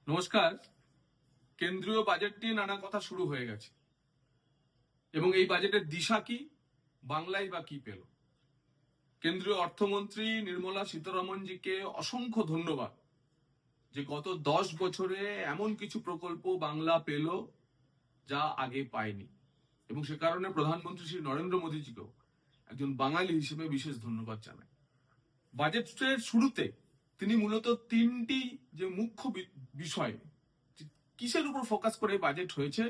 নমস্কার। কেন্দ্রীয় বাজেট নিয়ে নানা কথা শুরু হয়ে গেছে এবং এই বাজেটের দিশা কি, বাংলায় বা কি পেল। কেন্দ্রীয় অর্থমন্ত্রী নির্মলা সীতারমনজিকে অসংখ্য ধন্যবাদ যে গত 10 বছরে এমন কিছু প্রকল্প বাংলা পেল যা আগে পায়নি, এবং সে কারণে প্রধানমন্ত্রী শ্রী নরেন্দ্র মোদীজিকেও একজন বাঙালি হিসেবে বিশেষ ধন্যবাদ জানাই। বাজেটের শুরুতে তিনি মূলত তিনটি যে মুখ্য বিষয়, কিসের উপর ফোকাস করে বাজেট হয়েছে,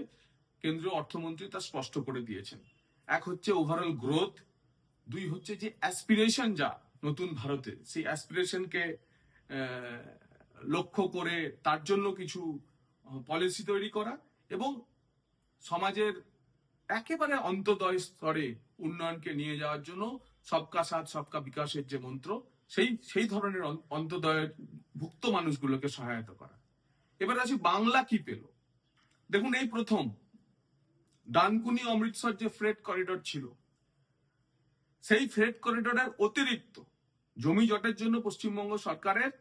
কেন্দ্রীয় অর্থমন্ত্রী তা স্পষ্ট করে দিয়েছেন। এক হচ্ছে ওভারঅল গ্রোথ, দুই হচ্ছে যে অ্যাসপিরেশন যা নতুন ভারতে, সেই অ্যাসপিরেশনকে লক্ষ্য করে তার জন্য কিছু পলিসি তৈরি করা, এবং সমাজের একেবারে অন্তদয় স্তরে উন্নয়নকে নিয়ে যাওয়ার জন্য সবকা সাথ সবকা বিকাশের যে মন্ত্র, সেই ধরনের অন্তদয়ের ভুক্ত মানুষগুলোকে সহায়তা করা। এবার আসি বাংলা কি পেল। দেখুন, এই প্রথম ডানকুনি অমৃতসর যে ফ্রেট করিডর ছিল, সেই ফ্রেট করিডরের অতিরিক্ত জমি জটের জন্য পশ্চিমবঙ্গ সরকারের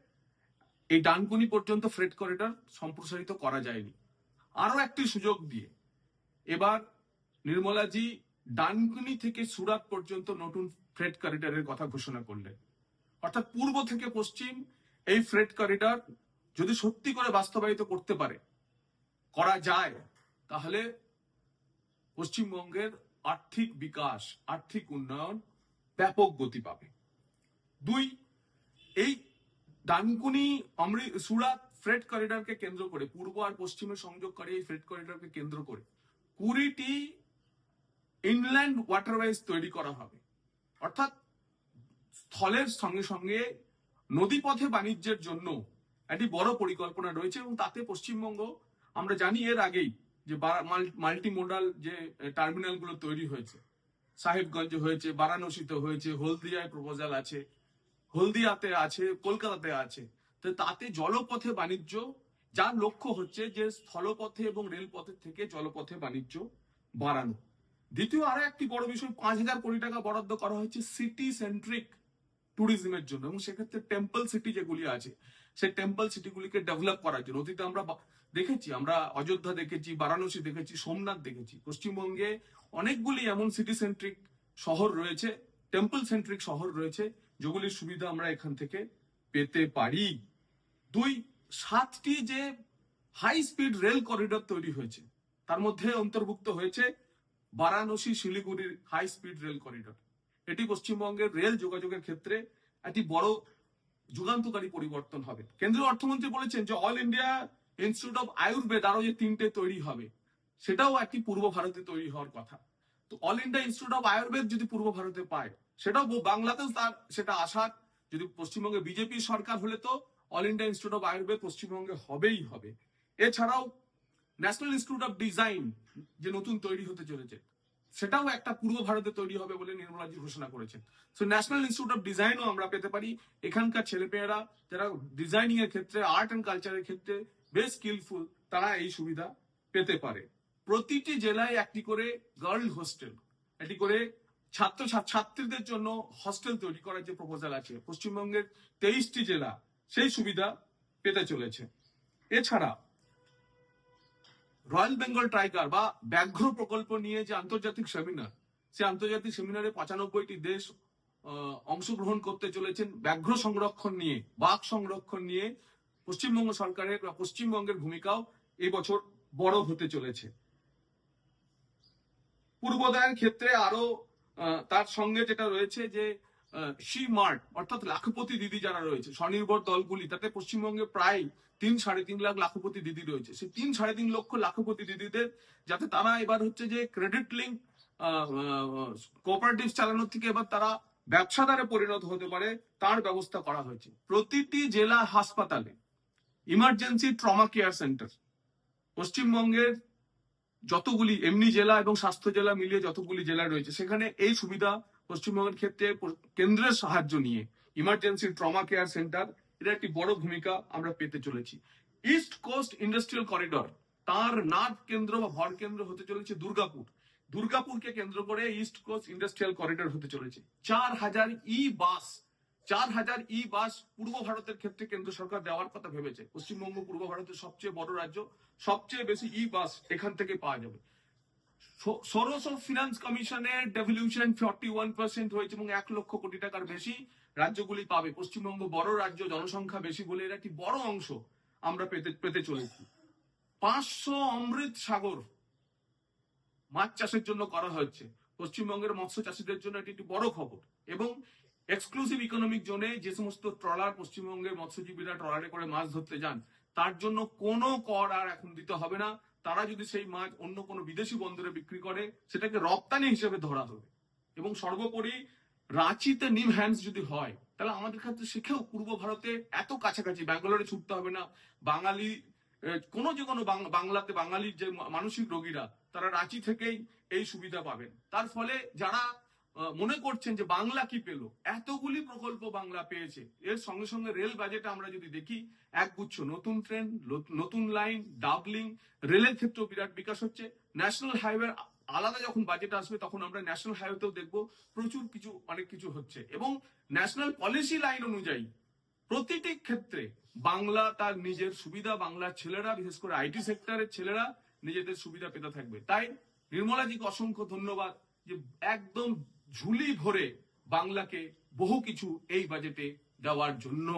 এই ডানকুনি পর্যন্ত ফ্রেট করিডর সম্প্রসারিত করা যায়নি। আরো একটি সুযোগ দিয়ে এবার নির্মলাজি ডানকুনি থেকে সুরাত পর্যন্ত নতুন ফ্রেট করিডরের কথা ঘোষণা করলেন। অর্থাৎ পূর্ব থেকে পশ্চিম এই ফ্রেট করিডর যদি সত্যি করে বাস্তবায়িত করতে পারে, করা যায়, তাহলে পশ্চিমবঙ্গের আর্থিক বিকাশ, আর্থিক উন্নয়ন ব্যাপক গতি পাবে। দুই, এই ডানকুনি সুরাত ফ্রেট করিডরকে কেন্দ্র করে, পূর্ব আর পশ্চিমে সংযোগকারী এই ফ্রেট করিডরকে কেন্দ্র করে 20টি ইনল্যান্ড ওয়াটারওয়েজ তৈরি করা হবে। অর্থাৎ স্থলের সঙ্গে সঙ্গে নদীপথে বাণিজ্যের জন্য একটি বড় পরিকল্পনা রয়েছে, এবং তাতে পশ্চিমবঙ্গ, আমরা জানি এর আগেই যে মাল্টি মোডাল যে টার্মিনাল গুলো তৈরি হয়েছে, সাহেবগঞ্জে হয়েছে, বারাণসীতে হয়েছে, হলদিয়ায় প্রপোজাল আছে, হলদিয়াতে আছে, কলকাতাতে আছে। তো তাতে জলপথে বাণিজ্য, যার লক্ষ্য হচ্ছে যে স্থলপথে এবং রেলপথের থেকে জলপথে বাণিজ্য বাড়ানো। দ্বিতীয় আরো একটি বড় বিষয়, 5,000 কোটি টাকা বরাদ্দ করা হয়েছে সিটি সেন্ট্রিক ট্যুরিজমের জন্য, এবং সেক্ষেত্রে টেম্পল সিটি যেগুলি আছে, সেই টেম্পল সিটিগুলিকে ডেভেলপ করার জন্য। অতীতে আমরা দেখেছি, আমরা অযোধ্যা দেখেছি, বারাণসী দেখেছি, সোমনাথ দেখেছি। পশ্চিমবঙ্গে অনেকগুলি এমন সিটি সেন্ট্রিক শহর রয়েছে, টেম্পল সেন্ট্রিক শহর রয়েছে, যেগুলির সুবিধা আমরা এখান থেকে পেতে পারি। দুই, 7টি যে হাই স্পিড রেল করিডর তৈরি হয়েছে, তার মধ্যে অন্তর্ভুক্ত হয়েছে বারাণসী শিলিগুড়ির হাই স্পিড রেল করিডর। এটি পশ্চিমবঙ্গের রেল যোগাযোগের ক্ষেত্রে একটি বড় যুগান্তকারী পরিবর্তন হবে। কেন্দ্রীয় অর্থমন্ত্রী বলেছেন যে all India institute of Ayurveda আরো যে 3টে তৈরি হবে, সেটাও একটি পূর্ব ভারতে তৈরি হওয়ার কথা। তো all India institute of Ayurveda যদি পূর্ব ভারতে পায়, সেটাও বাংলাতেও তার সেটা আশার। যদি পশ্চিমবঙ্গে বিজেপি সরকার হলে তো all India institute of Ayurveda পশ্চিমবঙ্গে হবেই হবে। এছাড়াও ন্যাশনাল ইনস্টিটিউট অফ ডিজাইন যে নতুন তৈরি হতে চলেছে, সেটাও একটা পূর্ব ভারতে তৈরি হবে বলে নির্মলাজি ঘোষণা করেছেন। সো ন্যাশনাল ইনস্টিটিউট অফ ডিজাইনও আমরা পেতে পারি। এখানকার ছেলেমেয়েরা যারা ডিজাইনিং এর ক্ষেত্রে, আর্ট অ্যান্ড কালচারের ক্ষেত্রে বেশ স্কিলফুল, তারা এই সুবিধা পেতে পারে। প্রতিটি জেলায় একটি করে গার্ল হোস্টেল, একটি করে ছাত্রীদের জন্য হস্টেল তৈরি করার যে প্রপোজাল আছে, পশ্চিমবঙ্গের 23টি জেলা সেই সুবিধা পেতে চলেছে। এছাড়া রয়্যাল বেঙ্গল টাইগার বা ব্যাঘ্র প্রকল্প নিয়ে যে আন্তর্জাতিক সেমিনার, সেই আন্তর্জাতিক সেমিনারে 95টি দেশ অংশগ্রহণ করতে চলেছেন। ব্যাঘ্র সংরক্ষণ নিয়ে, বাঘ সংরক্ষণ নিয়ে পশ্চিমবঙ্গ সরকারের বা পশ্চিমবঙ্গের ভূমিকাও এই বছর বড় হতে চলেছে। পূর্বোদয়ের ক্ষেত্রে আরো তার সঙ্গে যেটা রয়েছে যে সি মার্ট, অর্থাৎ লাখপতি দিদি যারা রয়েছে, স্বনির্ভর দলগুলি, তাতে পশ্চিমবঙ্গে প্রায় 3-3.5 লাখ লাখপতি দিদি রয়েছে। সেই 3-3.5 লক্ষ লাখপতি দিদিদের যাতে তারা এবার হচ্ছে যে ক্রেডিট লিঙ্ক কোঅপারেটিভ চালানোর থেকে এবার তারা ব্যবসাদারে পরিণত হতে পারে, তার ব্যবস্থা করা হয়েছে। প্রতিটি জেলা হাসপাতালে ইমার্জেন্সি ট্রমা কেয়ার সেন্টার, পশ্চিমবঙ্গের যতগুলি এমনি জেলা এবং স্বাস্থ্য জেলা মিলিয়ে যতগুলি জেলা রয়েছে, সেখানে এই সুবিধা পশ্চিমবঙ্গের ক্ষেত্রে কেন্দ্রের সাহায্য নিয়ে ইমার্জেন্সি ট্রমা কেয়ার সেন্টার, এটা একটি বড় ভূমিকা আমরা পেতে চলেছি। ইস্ট কোস্ট ইন্ডাস্ট্রিয়াল করিডর, তার নাট কেন্দ্র বা ভর কেন্দ্র হতে চলেছে দুর্গাপুর। দুর্গাপুরকে কেন্দ্র করে ইস্ট কোস্ট ইন্ডাস্ট্রিয়াল করিডর হতে চলেছে। 4,000 ই বাস 4,000 ই বাস পূর্ব ভারতের ক্ষেত্রে কেন্দ্র সরকার দেওয়ার কথা ভেবেছে। পশ্চিমবঙ্গ পূর্ব ভারতের সবচেয়ে বড় রাজ্য, সবচেয়ে বেশি ই বাস এখান থেকে পাওয়া যাবে। সোর্স অফ ফিনান্স কমিশনের ডেভলিউশন 41% হয়েছে এবং 1 লক্ষ কোটি টাকার বেশি রাজ্যগুলি পাবে। পশ্চিমবঙ্গ বড় রাজ্য, জনসংখ্যা বেশি বলে এর একটি বড় অংশ আমরা পেতে পেতে চলেছি। 500 অমৃত সাগর মাছ চাষের জন্য করা হচ্ছে। পশ্চিমবঙ্গের মৎস্য চাষীদের জন্য এটি একটি বড় খবর। এবং এক্সক্লুসিভ ইকোনমিক জোনে যে সমস্ত ট্রলার পশ্চিমবঙ্গের মৎস্যজীবীরা ট্রলারে করে মাছ ধরতে যান, তার জন্য কোনো কর আর এখন দিতে হবে না। তারা যদি সেই মাছ অন্য কোনো বিদেশি বন্দরে বিক্রি করে, সেটাকে রপ্তানি হিসেবে ধরা হবে। এবং সর্বোপরি রাঁচিতে নিম হ্যান্ডস যদি হয়, তাহলে আমাদের ক্ষেত্রে শিখেও পূর্ব ভারতে এত কাছাকাছি, ব্যাঙ্গালোরে ছুটতে হবে না। বাঙালি কোনো যে কোনো বাংলাতে বাঙালির যে মানসিক রোগীরা, তারা রাঁচি থেকেই এই সুবিধা পাবেন। তার ফলে যারা মনে করছেন যে বাংলা কি পেল, এতগুলি প্রকল্প বাংলা পেয়েছে। এর সঙ্গে সঙ্গে রেল বাজেটে আমরা যদি দেখি, একগুচ্ছ নতুন ট্রেন, নতুন লাইন, ডাবলিং, রেলের ক্ষেত্রেও বিরাট বিকাশ হচ্ছে। ন্যাশনাল হাইওয়ে আলাদা যখন বাজেট আসবে, তখন আমরা ন্যাশনাল হাইওয়েতেও দেখবো প্রচুর কিছু, অনেক কিছু হচ্ছে। এবং ন্যাশনাল পলিসি লাইন অনুযায়ী প্রতিটি ক্ষেত্রে বাংলা তার নিজের সুবিধা, বাংলার ছেলেরা, বিশেষ করে আইটি সেক্টরের ছেলেরা নিজেদের সুবিধা পেতে থাকবে। তাই নির্মলাজিকে অসংখ্য ধন্যবাদ যে একদম ঝুলি ভরে বাংলাকে বহু কিছু এই বাজেটে দেওয়ার জন্য।